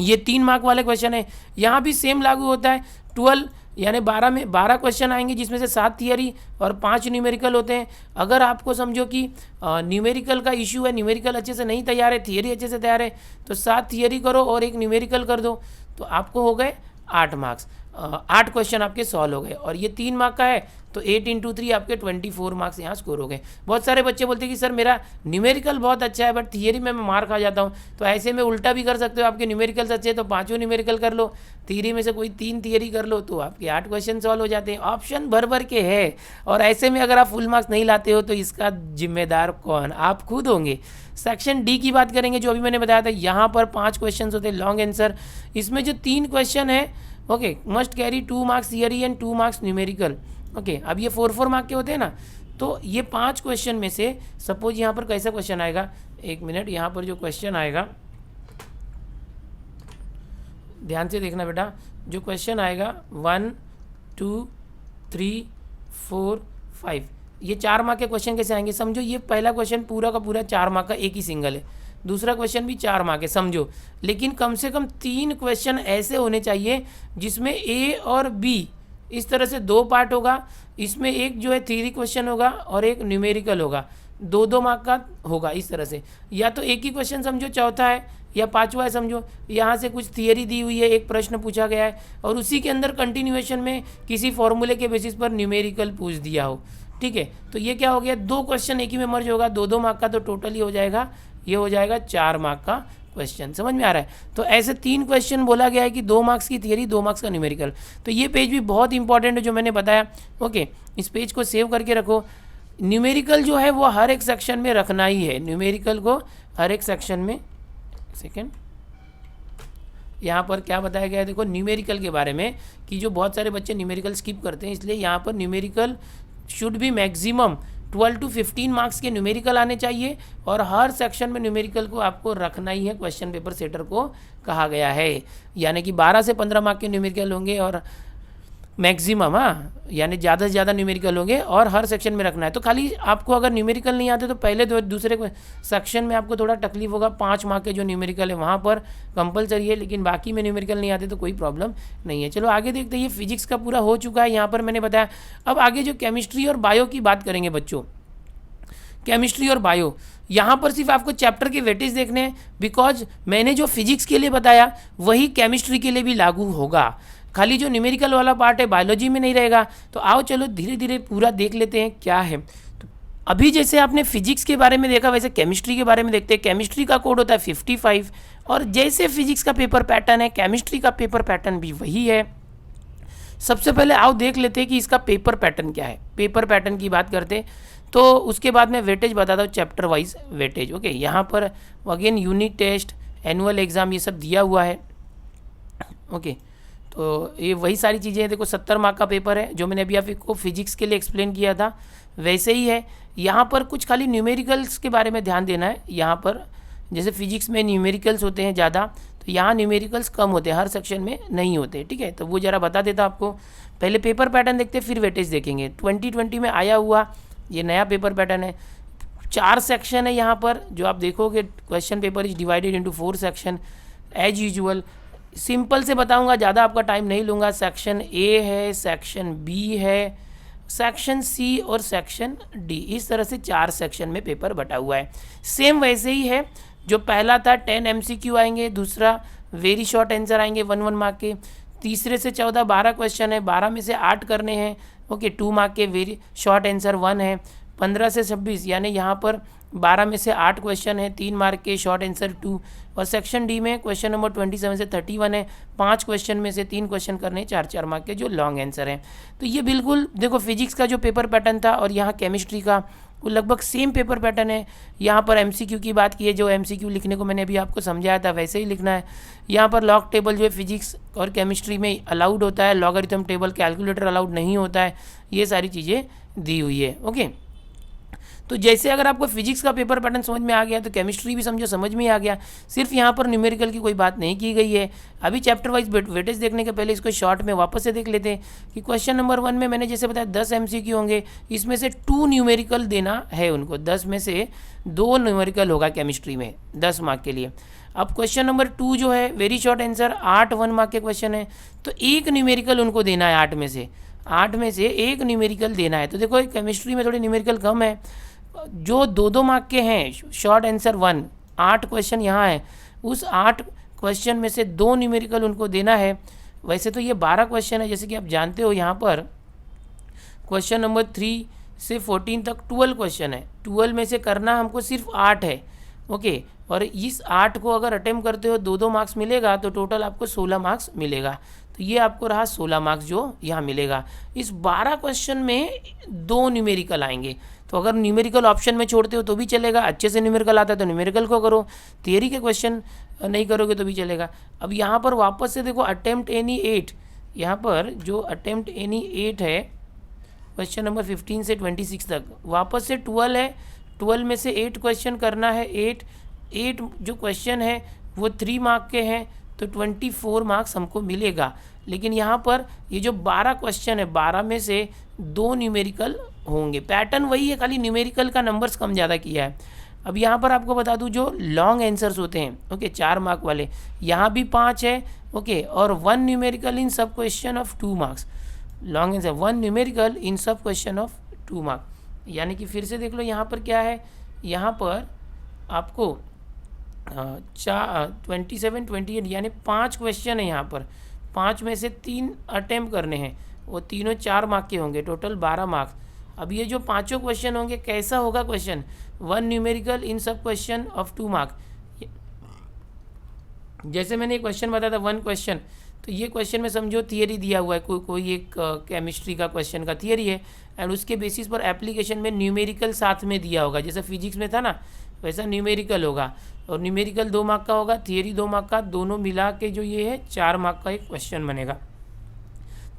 ये 3 मार्क वाले क्वेश्चन है। यहाँ भी सेम लागू होता है। 12 यानी 12 में 12 क्वेश्चन आएंगे, जिसमें से 7 थियरी और 5 न्यूमेरिकल होते हैं। अगर आपको समझो कि न्यूमेरिकल का इशू है, न्यूमेरिकल अच्छे से नहीं तैयार है, थियरी अच्छे से तैयार है, तो 7 थियरी करो और 1 न्यूमेरिकल कर दो, तो आपको हो गए 8 मार्क्स। 8 क्वेश्चन आपके सॉल्व हो गए। और ये 3 मार्क का है, तो 8 × 3 आपके 24 मार्क्स यहाँ स्कोर हो गए। बहुत सारे बच्चे बोलते हैं कि सर मेरा न्यूमेरिकल बहुत अच्छा है, बट थियरी में मैं मार खा जाता हूँ। तो ऐसे में उल्टा भी कर सकते हो, आपके न्यूमेरिकल्स अच्छे हैं तो 5 न्यूमेरिकल कर लो, थियरी में से कोई 3 थियरी कर लो, तो आपके 8 क्वेश्चन सॉल्व हो जाते हैं। ऑप्शन भर भर के है, और ऐसे में अगर आप फुल मार्क्स नहीं लाते हो तो इसका जिम्मेदार कौन? आप खुद होंगे। सेक्शन डी की बात करेंगे, जो अभी मैंने बताया था, यहाँ पर 5 क्वेश्चन होते हैं लॉन्ग आंसर। इसमें जो 3 क्वेश्चन है, okay, must carry 2 marks theory and 2 marks numerical. Okay, अब ये 4-4 मार्क के होते हैं ना, तो ये 5 क्वेश्चन में से सपोज यहाँ पर कैसा क्वेश्चन आएगा, 1 मिनट, यहाँ पर जो क्वेश्चन आएगा ध्यान से देखना बेटा, जो क्वेश्चन आएगा 1 2 3 4 5, ये 4 मार्क के क्वेश्चन कैसे आएंगे? समझो ये पहला क्वेश्चन पूरा का पूरा 4 मार्क का एक ही सिंगल है, दूसरा क्वेश्चन भी 4 मार्क है, समझो। लेकिन कम से कम 3 क्वेश्चन ऐसे होने चाहिए जिसमें ए और बी इस तरह से 2 पार्ट होगा। इसमें एक जो है थियरी क्वेश्चन होगा और एक न्यूमेरिकल होगा, 2-2 मार्क का होगा इस तरह से। या तो एक ही क्वेश्चन समझो चौथा है या 5वां है, समझो यहाँ से कुछ थियरी दी हुई है, एक प्रश्न पूछा गया है, और उसी के अंदर कंटिन्यूएशन में किसी फॉर्मूले के बेसिस पर न्यूमेरिकल पूछ दिया हो। ठीक है, तो ये क्या हो गया, 2 क्वेश्चन एक ही में मर्ज होगा, 2-2 मार्क का, तो टोटल ही हो जाएगा, ये हो जाएगा 4 मार्क का क्वेश्चन। समझ में आ रहा है? तो ऐसे 3 क्वेश्चन बोला गया है कि 2 मार्क्स की थियरी, 2 मार्क्स का न्यूमेरिकल। तो ये पेज भी बहुत इंपॉर्टेंट है जो मैंने बताया। ओके, इस पेज को सेव करके रखो। न्यूमेरिकल जो है वो हर एक सेक्शन में रखना ही है, न्यूमेरिकल को हर एक सेक्शन में। सेकेंड, यहाँ पर क्या बताया गया है देखो न्यूमेरिकल के बारे में, कि जो बहुत सारे बच्चे न्यूमेरिकल स्किप करते हैं, इसलिए यहाँ पर numerical should be maximum 12 to 15 marks के न्यूमेरिकल आने चाहिए और हर सेक्शन में न्यूमेरिकल को आपको रखना ही है, क्वेश्चन पेपर सेटर को कहा गया है। यानी कि 12 से 15 मार्क के न्यूमेरिकल होंगे और मैक्सिमम, हाँ, यानी ज़्यादा से ज़्यादा न्यूमेरिकल होंगे और हर सेक्शन में रखना है। तो खाली आपको अगर न्यूमेरिकल नहीं आते तो पहले दूसरे सेक्शन में आपको थोड़ा तकलीफ होगा, 5 मार्क के जो न्यूमेरिकल है वहाँ पर कंपलसरी है, लेकिन बाकी में न्यूमेरिकल नहीं आते तो कोई प्रॉब्लम नहीं है। चलो आगे देखते हैं। ये फिजिक्स का पूरा हो चुका है, यहाँ पर मैंने बताया। अब आगे जो केमिस्ट्री और बायो की बात करेंगे बच्चों, केमिस्ट्री और बायो, यहाँ पर सिर्फ आपको चैप्टर के वेटेज देखने हैं, बिकॉज मैंने जो फिजिक्स के लिए बताया वही केमिस्ट्री के लिए भी लागू होगा। खाली जो न्यूमेरिकल वाला पार्ट है बायोलॉजी में नहीं रहेगा। तो आओ चलो धीरे धीरे पूरा देख लेते हैं क्या है। तो अभी जैसे आपने फिजिक्स के बारे में देखा वैसे केमिस्ट्री के बारे में देखते हैं। केमिस्ट्री का कोड होता है 55 और जैसे फिजिक्स का पेपर पैटर्न है केमिस्ट्री का पेपर पैटर्न भी वही है। सबसे पहले आओ देख लेते हैं कि इसका पेपर पैटर्न क्या है। पेपर पैटर्न की बात करते तो उसके बाद मैं वेटेज बताता हूँ, चैप्टर वाइज वेटेज। ओके, यहाँ पर again unit test, annual exam, ये सब दिया हुआ है। ओके, तो ये वही सारी चीज़ें हैं। देखो 70 मार्क का पेपर है, जो मैंने अभी आपको फिजिक्स के लिए एक्सप्लेन किया था वैसे ही है। यहाँ पर कुछ खाली न्यूमेरिकल्स के बारे में ध्यान देना है। यहाँ पर जैसे फिजिक्स में न्यूमेरिकल्स होते हैं ज़्यादा, तो यहाँ न्यूमेरिकल्स कम होते हैं, हर सेक्शन में नहीं होते। ठीक है, तो वो ज़रा बता देता आपको। पहले पेपर पैटर्न देखते फिर वेटेज देखेंगे। 2020 में आया हुआ ये नया पेपर पैटर्न है। 4 सेक्शन है यहाँ पर, जो आप देखोगे question paper is divided into 4 section as usual. Simple से बताऊंगा, ज़्यादा आपका टाइम नहीं लूँगा। सेक्शन ए है, सेक्शन बी है, सेक्शन सी और सेक्शन डी, इस तरह से 4 सेक्शन में पेपर बटा हुआ है। सेम वैसे ही है, जो पहला था 10 MCQ आएंगे, दूसरा वेरी शॉर्ट आंसर आएंगे 1 मार्क के, तीसरे से 14 12 क्वेश्चन है, 12 में से 8 करने हैं। ओके, 2 मार्क के वेरी शॉर्ट आंसर 1 है। 15 से 26 यानी यहाँ पर 12 में से 8 क्वेश्चन है, 3 मार्क के, शॉर्ट आंसर 2। और सेक्शन डी में क्वेश्चन नंबर 27 से 31 है, 5 क्वेश्चन में से 3 क्वेश्चन करने, 4-4 मार्क के जो लॉन्ग आंसर हैं। तो ये बिल्कुल देखो फिजिक्स का जो पेपर पैटर्न था और यहाँ केमिस्ट्री का वो लगभग सेम पेपर पैटर्न है। यहाँ पर MCQ की बात की है, जो MCQ लिखने को मैंने अभी आपको समझाया था वैसे ही लिखना है। यहाँ पर लॉग टेबल जो है फिजिक्स और केमिस्ट्री में अलाउड होता है, लॉगरिथम टेबल, कैलकुलेटर अलाउड नहीं होता है, ये सारी चीज़ें दी हुई है। ओके, तो जैसे अगर आपको फिजिक्स का पेपर पैटर्न समझ में आ गया तो केमिस्ट्री भी समझो समझ में आ गया। सिर्फ यहाँ पर न्यूमेरिकल की कोई बात नहीं की गई है। अभी चैप्टर वाइज वेटेज देखने के पहले इसको शॉर्ट में वापस से देख लेते हैं कि क्वेश्चन नंबर 1 में मैंने जैसे बताया 10 MCQ होंगे, इसमें से 2 न्यूमेरिकल देना है उनको। 10 में से 2 न्यूमेरिकल होगा केमिस्ट्री में 10 मार्क के लिए। अब क्वेश्चन नंबर 2 जो है वेरी शॉर्ट आंसर 8 1 मार्क के क्वेश्चन है, तो 1 न्यूमेरिकल उनको देना है। 8 में से 1 न्यूमेरिकल देना है। तो देखो केमिस्ट्री में थोड़ी न्यूमेरिकल कम है, जो 2-2 मार्क के हैं, शॉर्ट आंसर 1, 8 क्वेश्चन यहाँ है, उस 8 क्वेश्चन में से 2 न्यूमेरिकल उनको देना है। वैसे तो ये 12 क्वेश्चन है, जैसे कि आप जानते हो यहाँ पर क्वेश्चन नंबर 3 से 14 तक 12 क्वेश्चन है, 12 में से करना हमको सिर्फ 8 है। ओके, और इस 8 को अगर अटेम्प्ट करते हो 2-2 मार्क्स मिलेगा तो टोटल आपको 16 मार्क्स मिलेगा। तो ये आपको रहा 16 मार्क्स जो यहाँ मिलेगा। इस 12 क्वेश्चन में 2 न्यूमेरिकल आएंगे। तो अगर न्यूमेरिकल ऑप्शन में छोड़ते हो तो भी चलेगा, अच्छे से न्यूमेरिकल आता है तो न्यूमेरिकल को करो, थियरी के क्वेश्चन नहीं करोगे तो भी चलेगा। अब यहाँ पर वापस से देखो अटेम्प्ट एनी 8, यहाँ पर जो अटेम्प्ट एनी 8 है क्वेश्चन नंबर 15 से 26 तक, वापस से 12 है, 12 में से 8 क्वेश्चन करना है। 8 जो क्वेश्चन है वो 3 मार्क के हैं, तो 24 मार्क्स हमको मिलेगा। लेकिन यहाँ पर ये जो 12 क्वेश्चन है 12 में से 2 न्यूमेरिकल होंगे। पैटर्न वही है, खाली न्यूमेरिकल का नंबर्स कम ज़्यादा किया है। अब यहाँ पर आपको बता दूँ जो लॉन्ग आंसर्स होते हैं, ओके, 4 मार्क वाले, यहाँ भी 5 है। ओके, और 1 numerical in sub question of 2 marks. Long answer 1 numerical in sub question of 2 mark. यानी कि फिर से देख लो यहाँ पर क्या है, यहाँ पर आपको 27 28 यानी 5 क्वेश्चन है यहाँ पर, 5 में से 3 अटेम्प्ट करने हैं, वो तीनों 4 मार्क के होंगे, टोटल 12 मार्क्स। अब ये जो 5 क्वेश्चन होंगे कैसा होगा question, 1 numerical in sub question of 2 mark. जैसे मैंने एक क्वेश्चन बताया था 1 क्वेश्चन, तो ये क्वेश्चन में समझो थियरी दिया हुआ है, कोई एक केमिस्ट्री का क्वेश्चन का थियरी है, एंड उसके बेसिस पर एप्लीकेशन में न्यूमेरिकल साथ में दिया होगा। जैसे फिजिक्स में था ना, वैसा न्यूमेरिकल होगा, और न्यूमेरिकल 2 मार्क का होगा, थियरी 2 मार्क का, दोनों मिला के जो ये है 4 मार्क का एक क्वेश्चन बनेगा।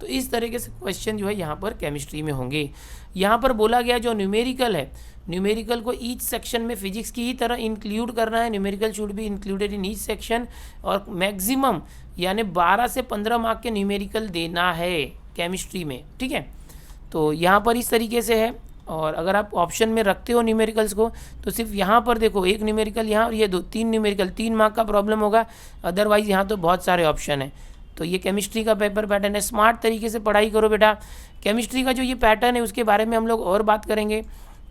तो इस तरीके से क्वेश्चन जो है यहाँ पर केमिस्ट्री में होंगे। यहाँ पर बोला गया जो न्यूमेरिकल है, न्यूमेरिकल को ईच सेक्शन में फिजिक्स की ही तरह इंक्लूड करना है। Numerical should be included in each section, और मैक्सिमम यानी 12 से 15 मार्क के न्यूमेरिकल देना है केमिस्ट्री में, ठीक है। तो यहाँ पर इस तरीके से है। और अगर आप ऑप्शन में रखते हो न्यूमेरिकल्स को तो सिर्फ यहाँ पर देखो एक न्यूमेरिकल यहाँ और ये 2-3 न्यूमेरिकल, 3 मार्क का प्रॉब्लम होगा, अदरवाइज यहाँ तो बहुत सारे ऑप्शन हैं। तो ये केमिस्ट्री का पेपर पैटर्न है। स्मार्ट तरीके से पढ़ाई करो बेटा। केमिस्ट्री का जो ये पैटर्न है उसके बारे में हम लोग और बात करेंगे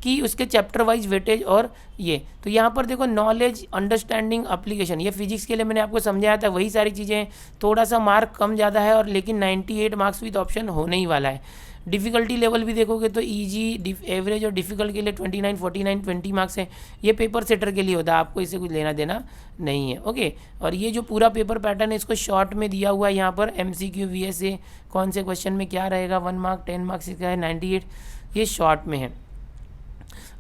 कि उसके चैप्टर वाइज वेटेज। और ये तो यहाँ पर देखो नॉलेज, अंडरस्टैंडिंग, एप्लीकेशन, ये फिजिक्स के लिए मैंने आपको समझाया था, वही सारी चीज़ें हैं। थोड़ा सा मार्क कम ज़्यादा है और लेकिन 98 मार्क्स विद ऑप्शन होने ही वाला है। डिफ़िकल्टी लेवल भी देखोगे तो इजी, एवरेज और डिफ़िकल्ट के लिए 29, 49, 20 मार्क्स है। ये पेपर सेटर के लिए होता है, आपको इससे कुछ लेना देना नहीं है, ओके। और ये जो पूरा पेपर पैटर्न है इसको शॉर्ट में दिया हुआ है यहाँ पर, MCQ VSA कौन से क्वेश्चन में क्या रहेगा, 1 मार्क, 10 मार्क्स का है, 98, ये शॉर्ट में है।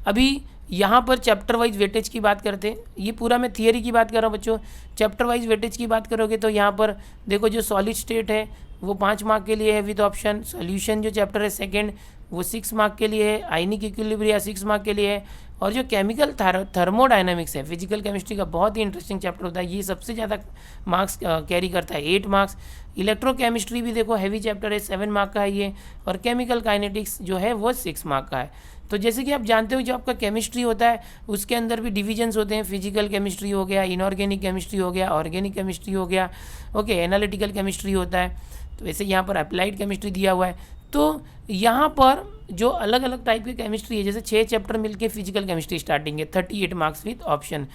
अभी यहाँ पर चैप्टर वाइज वेटेज की बात करते हैं। ये पूरा मैं थियरी की बात कर रहा हूँ बच्चों। चैप्टर वाइज वेटेज की बात करोगे तो यहाँ पर देखो जो सॉलिड स्टेट है वो 5 मार्क के लिए है विद ऑप्शन। सॉल्यूशन जो चैप्टर है सेकंड वो 6 मार्क के लिए है। आयनिक इक्विलिब्रिया 6 मार्क के लिए है। और जो केमिकल थर्मोडायनामिक्स है, फिजिकल केमिस्ट्री का बहुत ही इंटरेस्टिंग चैप्टर होता है, ये सबसे ज़्यादा मार्क्स कैरी करता है, 8 मार्क्स। इलेक्ट्रोकेमिस्ट्री भी देखो हैवी चैप्टर है, 7 मार्क का है ये। और केमिकल काइनेटिक्स जो है वो 6 मार्क का है। तो जैसे कि आप जानते हो जो आपका केमिस्ट्री होता है उसके अंदर भी डिविजन्स होते हैं। फिजिकल केमिस्ट्री हो गया, इनऑर्गेनिक केमिस्ट्री हो गया, ऑर्गेनिक केमिस्ट्री हो गया, ओके, एनालिटिकल केमिस्ट्री होता है। तो वैसे यहाँ पर अप्लाइड केमिस्ट्री दिया हुआ है। तो यहाँ पर जो अलग अलग टाइप की केमिस्ट्री है, जैसे 6 चैप्टर मिलके फिजिकल केमिस्ट्री स्टार्टिंग है, 38 marks with option.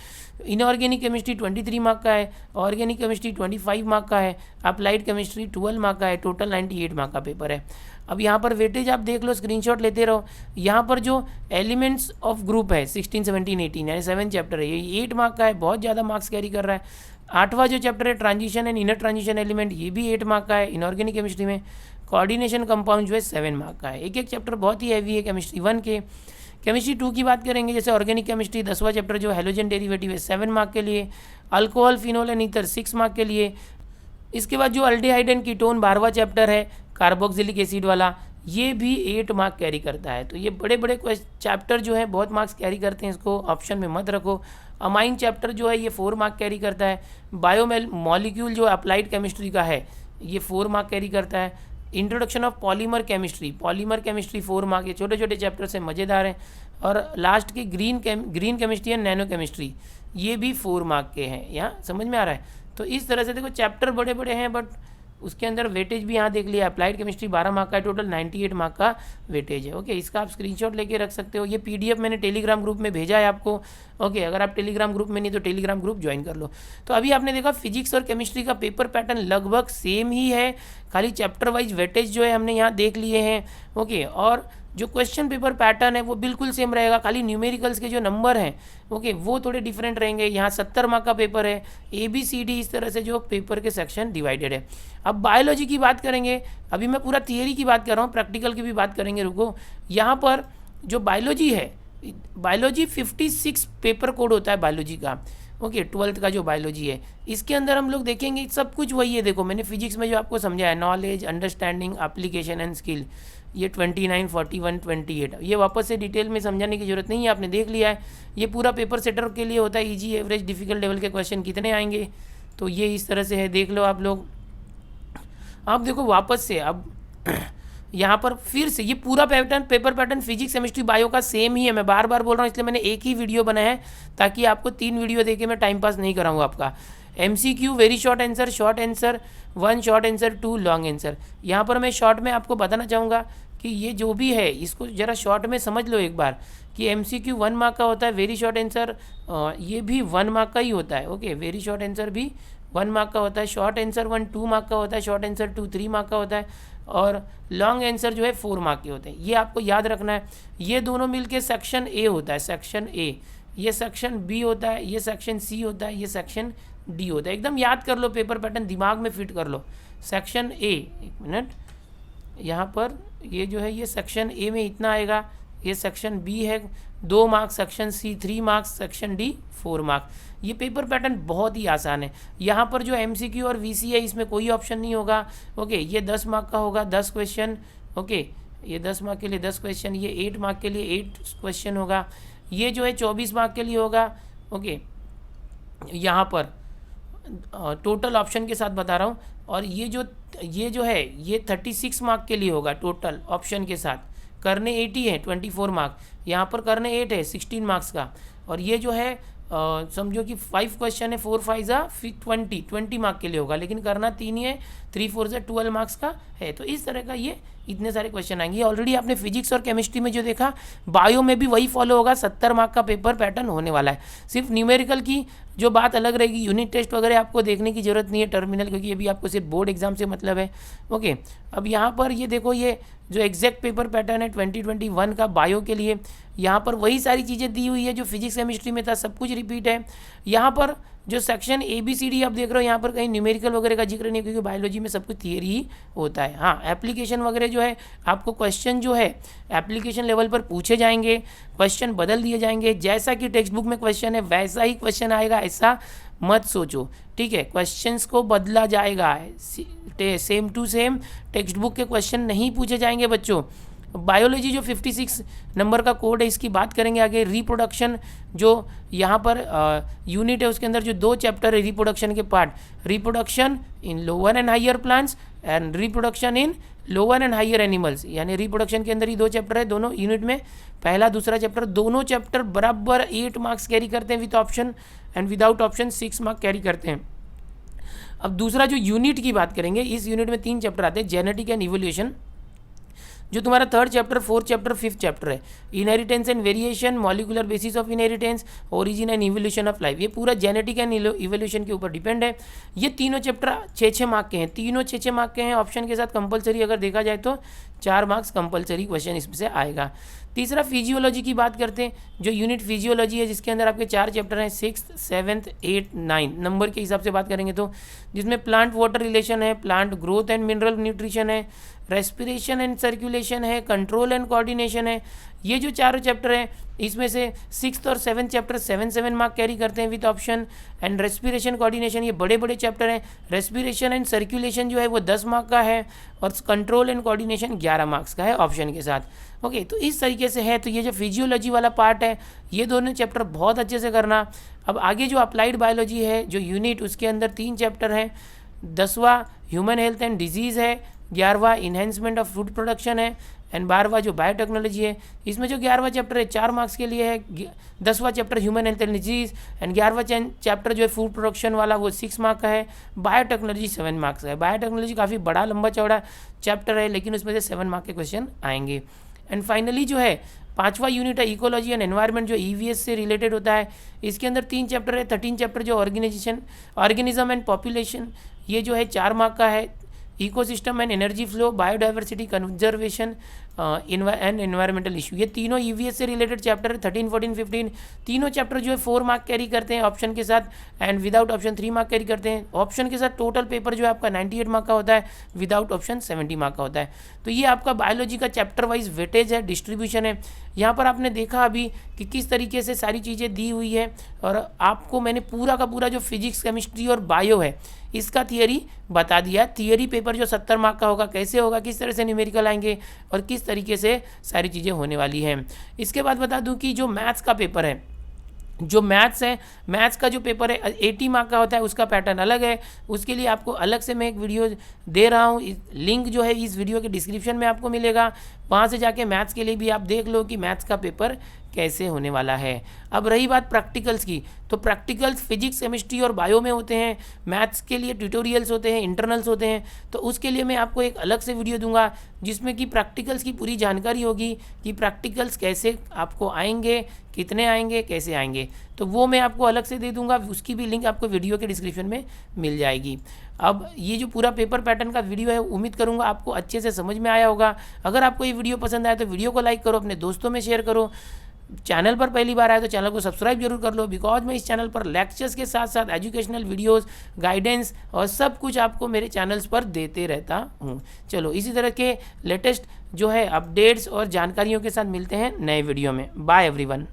Inorganic chemistry 23 mark का है, ऑर्गेनिक केमिस्ट्री 25 मार्क का है, अप्लाइड केमिस्ट्री 12 मार्क का है, टोटल 98 मार्क का पेपर है। अब यहाँ पर वेटेज आप देख लो, स्क्रीनशॉट लेते रहो। यहाँ पर जो एलिमेंट्स ऑफ ग्रुप है 16, 17, 18 यानी 7 चैप्टर है, ये 8 मार्क का है, बहुत ज़्यादा मार्क्स कैरी कर रहा है। 8वां जो चैप्टर है transition and inner transition element, ये भी 8 मार्क का है इनऑर्गेनिक केमिस्ट्री में। कोऑर्डिनेशन कंपाउंड जो है 7 मार्क का है। एक एक चैप्टर बहुत ही हैवी है केमिस्ट्री 1 के। केमिस्ट्री 2 की बात करेंगे, जैसे ऑर्गेनिक केमिस्ट्री 10वां चैप्टर जो हेलोजन डेरिवेटिव है 7 मार्क के लिए। Alcohol, phenol and ether 6 mark के लिए। इसके बाद जो अल्डिहाइड एंड कीटोन 12वां चैप्टर है कार्बोक्सिलिक एसिड वाला, ये भी 8 मार्क कैरी करता है। तो ये बड़े बड़े चैप्टर जो है बहुत मार्क्स कैरी करते हैं, इसको ऑप्शन में मत रखो। अमाइन चैप्टर जो है ये 4 मार्क कैरी करता है। बायोमॉलिक्यूल जो अप्लाइड केमिस्ट्री का है ये 4 मार्क कैरी करता है। Introduction of polymer chemistry 4 mark, ये छोटे छोटे चैप्टर से मज़ेदार हैं। और लास्ट के green chemistry and nano chemistry, ये भी 4 मार्क के हैं। यहाँ समझ में आ रहा है। तो इस तरह से देखो चैप्टर बड़े बड़े हैं, बट उसके अंदर वेटेज भी यहाँ देख लिया। अप्लाइड केमिस्ट्री 12 मार्क का है, टोटल 98 मार्क का वेटेज है, ओके। इसका आप स्क्रीनशॉट लेके रख सकते हो। ये PDF मैंने टेलीग्राम ग्रुप में भेजा है आपको, ओके। अगर आप टेलीग्राम ग्रुप में नहीं तो टेलीग्राम ग्रुप ज्वाइन कर लो। तो अभी आपने देखा फिजिक्स और केमिस्ट्री का पेपर पैटर्न लगभग सेम ही है, खाली चैप्टर वाइज वेटेज जो है हमने यहाँ देख लिए हैं, ओके। और जो क्वेश्चन पेपर पैटर्न है वो बिल्कुल सेम रहेगा, खाली न्यूमेरिकल्स के जो नंबर हैं, ओके, वो थोड़े डिफरेंट रहेंगे। यहाँ 70 मार्क का पेपर है, ABCD इस तरह से जो पेपर के सेक्शन डिवाइडेड है। अब बायोलॉजी की बात करेंगे, अभी मैं पूरा थियरी की बात कर रहा हूँ, प्रैक्टिकल की भी बात करेंगे, रुको। यहाँ पर जो बायोलॉजी है, बायोलॉजी 56 पेपर कोड होता है बायोलॉजी का, ओके। 12th का जो बायोलॉजी है इसके अंदर हम लोग देखेंगे सब कुछ वही है। देखो मैंने फिजिक्स में जो आपको समझाया, knowledge, understanding, application and skill, ये 29, 41, 28, ये वापस से डिटेल में समझाने की जरूरत नहीं है, आपने देख लिया है। ये पूरा पेपर सेटर के लिए होता है, इजी, एवरेज, डिफिकल्ट लेवल के क्वेश्चन कितने आएंगे, तो ये इस तरह से है, देख लो आप लोग। आप देखो वापस से अब यहाँ पर फिर से ये पूरा paper pattern physics, chemistry, bio का सेम ही है। मैं बार बार बोल रहा हूँ, इसलिए मैंने एक ही वीडियो बनाया है ताकि आपको 3 वीडियो देके मैं टाइम पास नहीं कराऊंगा आपका। MCQ very short answer, 1 short answer, 2 long answer. यहाँ पर मैं शॉर्ट में आपको बताना चाहूँगा कि ये जो भी है इसको ज़रा शॉर्ट में समझ लो एक बार, कि MCQ 1 मार्क का होता है, वेरी शॉर्ट आंसर ये भी 1 मार्क का ही होता है, ओके। वेरी शॉर्ट आंसर भी 1 मार्क का होता है, शॉर्ट आंसर 1 2 मार्क का होता है, शॉर्ट आंसर 2 3 मार्क का होता है, और लॉन्ग आंसर जो है 4 मार्क के होते हैं। ये आपको याद रखना है। ये दोनों मिलके सेक्शन A होता है, सेक्शन A। ये सेक्शन B होता है, ये सेक्शन C होता है, ये सेक्शन D होता है। एकदम याद कर लो, पेपर पैटर्न दिमाग में फिट कर लो। सेक्शन A, एक मिनट, यहाँ पर ये जो है ये सेक्शन A में इतना आएगा, ये सेक्शन बी है 2 marks, section C 3 marks, section D 4 marks. ये पेपर पैटर्न बहुत ही आसान है। यहाँ पर जो एमसीक्यू और वीसी है इसमें कोई ऑप्शन नहीं होगा। ओके, ये 10 मार्क का होगा 10 क्वेश्चन। ओके, ये 10 मार्क के लिए 10 क्वेश्चन, ये 8 मार्क के लिए 8 क्वेश्चन होगा। ये जो है 24 मार्क के लिए होगा। ओके, यहाँ पर टोटल ऑप्शन के साथ बता रहा हूँ। और ये जो है ये 36 मार्क के लिए होगा टोटल ऑप्शन के साथ। करने 80 है 24 मार्क, यहाँ पर करने 8 है 16 मार्क्स का। और ये जो है समझो कि 5 क्वेश्चन है, 4 5 जा 20 मार्क के लिए होगा, लेकिन करना 3 ही है, 3 4 जा 12 मार्क्स का है। तो इस तरह का ये इतने सारे क्वेश्चन आएंगे। ऑलरेडी आपने फिजिक्स और केमिस्ट्री में जो देखा, बायो में भी वही फॉलो होगा। 70 मार्क का पेपर पैटर्न होने वाला है। सिर्फ न्यूमेरिकल की जो बात अलग रहेगी, यूनिट टेस्ट वगैरह आपको देखने की जरूरत नहीं है टर्मिनल, क्योंकि अभी आपको सिर्फ बोर्ड एग्जाम से मतलब है। ओके, अब यहाँ पर ये देखो, ये जो एग्जैक्ट पेपर पैटर्न है 2021 का बायो के लिए, यहाँ पर वही सारी चीज़ें दी हुई है जो फिजिक्स केमिस्ट्री में था, सब कुछ रिपीट है। यहाँ पर जो सेक्शन ABCD आप देख रहे हो, यहाँ पर कहीं न्यूमेरिकल वगैरह का जिक्र नहीं है, क्योंकि बायोलॉजी में सब कुछ थियरी ही होता है। हाँ, एप्लीकेशन वगैरह जो है, आपको क्वेश्चन जो है एप्लीकेशन लेवल पर पूछे जाएंगे, क्वेश्चन बदल दिए जाएंगे। जैसा कि टेक्स्ट बुक में क्वेश्चन है वैसा ही क्वेश्चन आएगा, ऐसा मत सोचो, ठीक है। क्वेश्चंस को बदला जाएगा, same to same text book के क्वेश्चन नहीं पूछे जाएंगे बच्चों। बायोलॉजी जो 56 नंबर का कोड है, इसकी बात करेंगे आगे। रिप्रोडक्शन जो यहाँ पर यूनिट है, उसके अंदर जो 2 चैप्टर है रिप्रोडक्शन के part, reproduction in lower and higher plants and reproduction in lower and higher animals, यानी रिप्रोडक्शन के अंदर ही 2 चैप्टर है दोनों यूनिट में, पहला दूसरा चैप्टर। दोनों चैप्टर बराबर 8 मार्क्स कैरी करते हैं, with option and without option 6 mark carry करते हैं। अब दूसरा जो यूनिट की बात करेंगे, इस यूनिट में 3 चैप्टर आते हैं, जेनेटिक एंड इवोल्यूशन, जो तुम्हारा 3rd chapter, 4th chapter, 5th chapter है। Inheritance and variation, molecular basis of inheritance, origin and evolution of life, ये पूरा जेनेटिक एंड इवोल्यूशन के ऊपर डिपेंड है। ये तीनों चैप्टर 6-6 मार्क के हैं, तीनों 6-6 मार्क के हैं। ऑप्शन के साथ कंपलसरी अगर देखा जाए तो 4 मार्क्स कंपलसरी क्वेश्चन इसमें से आएगा। तीसरा फिजियोलॉजी की बात करते हैं, जो यूनिट फिजियोलॉजी है, जिसके अंदर आपके 4 चैप्टर हैं, 6th 7th 8th 9 नंबर के हिसाब से बात करेंगे तो, जिसमें प्लांट वाटर रिलेशन है, plant growth and mineral nutrition है, रेस्पिरेशन एंड सर्कुलेशन है, कंट्रोल एंड कोऑर्डिनेशन है। ये जो 4 चैप्टर हैं, इसमें से 6th और 7th चैप्टर 7 मार्क कैरी करते हैं with option. And respiration coordination, ये बड़े बड़े चैप्टर हैं। रेस्पिरेशन एंड सर्कुलेशन जो है वो 10 मार्क का है, और कंट्रोल एंड कोऑर्डिनेशन 11 मार्क्स का है ऑप्शन के साथ। ओके, तो इस तरीके से है। तो ये जो फिजियोलॉजी वाला पार्ट है, ये दोनों चैप्टर बहुत अच्छे से करना। अब आगे जो अप्लाइड बायोलॉजी है जो यूनिट, उसके अंदर 3 चैप्टर हैं। 10वां ह्यूमन हेल्थ एंड डिजीज़ है, 11वां इन्हेंसमेंट ऑफ फूड प्रोडक्शन है, एंड 12वां जो बायोटेक्नोलॉजी है। इसमें जो 11वां चैप्टर है 4 मार्क्स के लिए है, 10वां chapter human health and disease, and 11वां चैप्टर जो है फूड प्रोडक्शन वाला वो 6 मार्क का है। बायोटेक्नोलॉजी 7 मार्क्स का है। बायोटेक्नोलॉजी काफ़ी बड़ा लंबा चौड़ा चैप्टर है, लेकिन उसमें से 7 मार्क के क्वेश्चन आएंगे। एंड फाइनली जो है 5वां यूनिट है इकोलॉजी एंड एनवायरनमेंट, जो EVS से रिलेटेड होता है। इसके अंदर 3 चैप्टर है, 13 चैप्टर जो ऑर्गेनिज्म एंड पॉपुलेशन, ये जो है 4 मार्क का है। Ecosystem and energy flow, biodiversity conservation and environmental issue, ये तीनों EVS से रिलेटेड चैप्टर है। 13 14 15 तीनों चैप्टर जो है 4 मार्क कैरी करते हैं ऑप्शन के साथ, and without option 3 mark carry करते हैं। ऑप्शन के साथ टोटल पेपर जो है आपका 98 मार्क का होता है, विदाउट ऑप्शन 70 मार्क का होता है। तो ये आपका बायोलॉजी का चैप्टर वाइज वेटेज है, डिस्ट्रीब्यूशन है। यहाँ पर आपने देखा अभी कि किस तरीके से सारी चीज़ें दी हुई है, और आपको मैंने पूरा का पूरा जो फिजिक्स केमिस्ट्री और बायो है इसका थियरी बता दिया। थियरी पेपर जो 70 मार्क का होगा, कैसे होगा, किस तरह से न्यूमेरिकल आएंगे, और किस तरीके से सारी चीज़ें होने वाली हैं। इसके बाद बता दूं कि जो मैथ्स का पेपर है, जो मैथ्स है, मैथ्स का जो पेपर है 80 मार्क का होता है, उसका पैटर्न अलग है। उसके लिए आपको अलग से मैं एक वीडियो दे रहा हूँ, लिंक जो है इस वीडियो के डिस्क्रिप्शन में आपको मिलेगा, वहाँ से जाके मैथ्स के लिए भी आप देख लो कि मैथ्स का पेपर कैसे होने वाला है। अब रही बात प्रैक्टिकल्स की, तो प्रैक्टिकल्स फिजिक्स केमिस्ट्री और बायो में होते हैं। मैथ्स के लिए ट्यूटोरियल्स होते हैं, इंटरनल्स होते हैं, तो उसके लिए मैं आपको एक अलग से वीडियो दूंगा जिसमें कि प्रैक्टिकल्स की पूरी जानकारी होगी कि प्रैक्टिकल्स कैसे आपको आएंगे, कितने आएंगे, कैसे आएंगे, तो वो मैं आपको अलग से दे दूंगा। उसकी भी लिंक आपको वीडियो के डिस्क्रिप्शन में मिल जाएगी। अब ये जो पूरा पेपर पैटर्न का वीडियो है, उम्मीद करूंगा आपको अच्छे से समझ में आया होगा। अगर आपको ये वीडियो पसंद आया तो वीडियो को लाइक करो, अपने दोस्तों में शेयर करो, चैनल पर पहली बार आए तो चैनल को सब्सक्राइब जरूर कर लो, बिकॉज मैं इस चैनल पर लेक्चर्स के साथ साथ एजुकेशनल वीडियोस, गाइडेंस और सब कुछ आपको मेरे चैनल्स पर देते रहता हूँ। चलो इसी तरह के लेटेस्ट जो है अपडेट्स और जानकारियों के साथ मिलते हैं नए वीडियो में। Bye everyone.